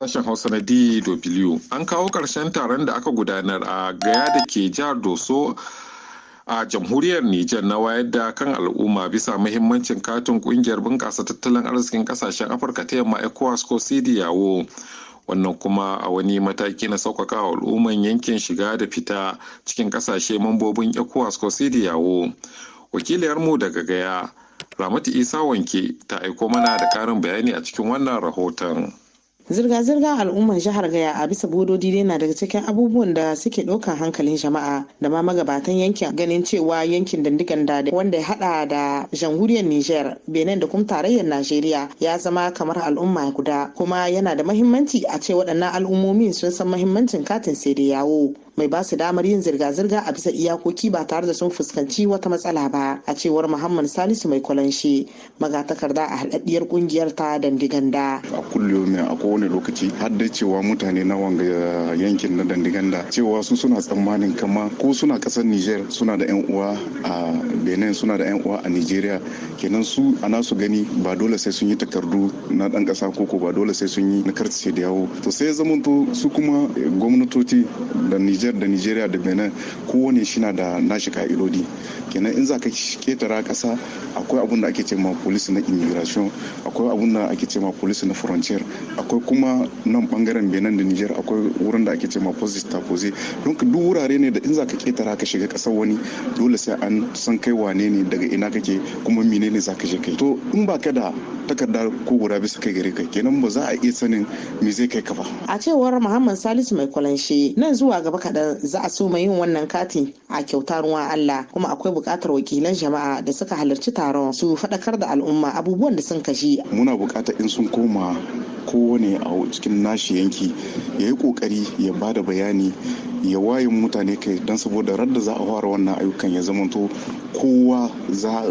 Sashen Hausa na DW an kawo ƙarshen taron da aka gudanar a Gaya da ke jihar Doso a jamhuriyar Nijar na wayar da kan al'umma bisa muhimmancin katin ƙungiyar bunƙasa tattalin arzikin ƙasashen Afirka ta Yamma ECOWAS ko CEDEAO. Wannan kuma a wani mataki na sauƙaƙa al'umman yankin shiga da fita cikin ƙasashe mambobin ECOWAS ko CEDEAO. Wakiliyarmu daga Gaya, Ramatu Isa Wanke, ta aiko mana da ƙarin bayani a cikin wannan rahoton. Zirga-zirgar al'ummar jihar Gaya a bisa bododi dai na daga cikin abubuwan da suke ɗaukar hankalin jama'a da ma magabatan yankin, ganin cewa yankin Dandiganda wanda ya hada da jamhuriyar Nijar, Benin da kuma tarayyar Najeriya ya zama kamar al'umma guda, kuma yana da mahimmanci a ce waɗannan al'ummomin sun san mahimmancin katin CEDEAO mai ba su damar yin zirga-zirga a bisa iyakoki ba tare da sun fuskanci wata matsala ba, a cewar Muhammad Salisu mai kwalanshe, magatakarda a haɗaɗɗiyar ƙungiyar ta Dandiganda. A kullum a kowane lokaci har da cewa mutane na wanga yankin na Dandiganda cewa su suna tsammanin kama ko suna ƙasar Niger suna da 'yan uwa a Benin, suna da 'yan uwa a Nigeria, kenan su ana su gani ba dole sai sun yi takardu na ɗan ƙasa koko ba dole sai sun yi na karti CEDEAO. To sai zamanto su kuma gwamnatoci da Niger da Nigeria da Benin kowane shi na da nashi ka'idodi, kenan in za ka ketara kasa akwai abun da ake ce ma police na immigration, akwai abun da ake ce ma police na frontier, akwai kuma nan bangaren Benin da Niger akwai wurin da ake ce ma poste tapose. Don duk wurare ne da in za ka ketara ka shiga kasar wani dole sai an san kai wane ne, daga ina kake, kuma menene za ka je kai. To in ba ka da takarda ko guda bisa kai gare kai, kenan ba za a iya sanin me zai kai ka ba. A cewar Muhammad Salisu mai kwalanshe, nan zuwa gaba kaɗan za a so yin wannan kati a kyauta ruwan Allah, kuma akwai buƙatar wakilan jama'a da suka halarci taron su faɗakar da al'umma abubuwan da sun kashi. Muna buƙatar in sun koma kowane a cikin nashi yanki ya yi ƙoƙari ya ba da bayani, ya waye mutane kai, don saboda radda za a fara wannan ayyukan ya zamanto kowa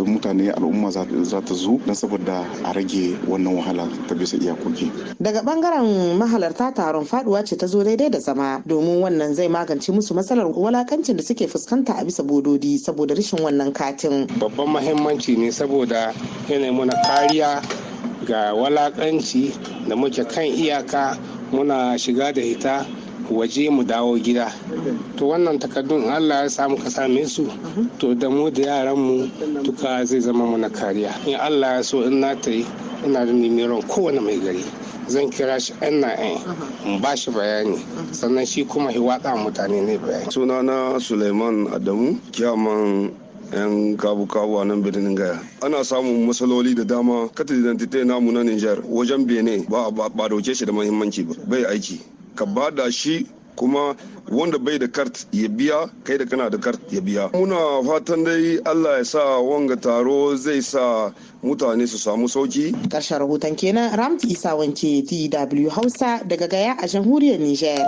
mutane al'umma za ta zo, don saboda a rage wannan wahala ta bisa iyakoki. Daga bangaren mahalarta taron faduwa ce ta zo daidai da zama, domin wannan zai magance musu matsalar walakancin da suke fuskanta a bisa bododi saboda rashin wannan katin. Babban mahimmanci ne saboda yana muna kariya ga walakanci da muke kan iyaka, muna shiga da hita waje mu dawo gida. To wannan takardun Allah ya samu ka same su, to da mu da yaran mu duka zai zama muna kariya. In Allah ya so in na ta yi ina da nimiron kowane mai gari, zan kira shi in ba shi bayani, sannan shi kuma hiwatsa mutane ne bayani. Sunana Suleiman Adamu, kiyaman 'yan kabu-kabu a nan birnin Gaya. Ana samun matsaloli da dama. Katin identity namu na Niger wajen Benin ba dauke shi da mahimmanci ba, bai aiki. Ka ba da shi, kuma wanda bai da kart ya biya, kai da kana da kart ya biya. Muna fatan dai Allah ya sa wanga taro zai sa mutane su samu sauki. Ƙarshen rahoton kenan. Ramtu Isa Wanke, DW Hausa daga Gaya a jamhuriyar Niger.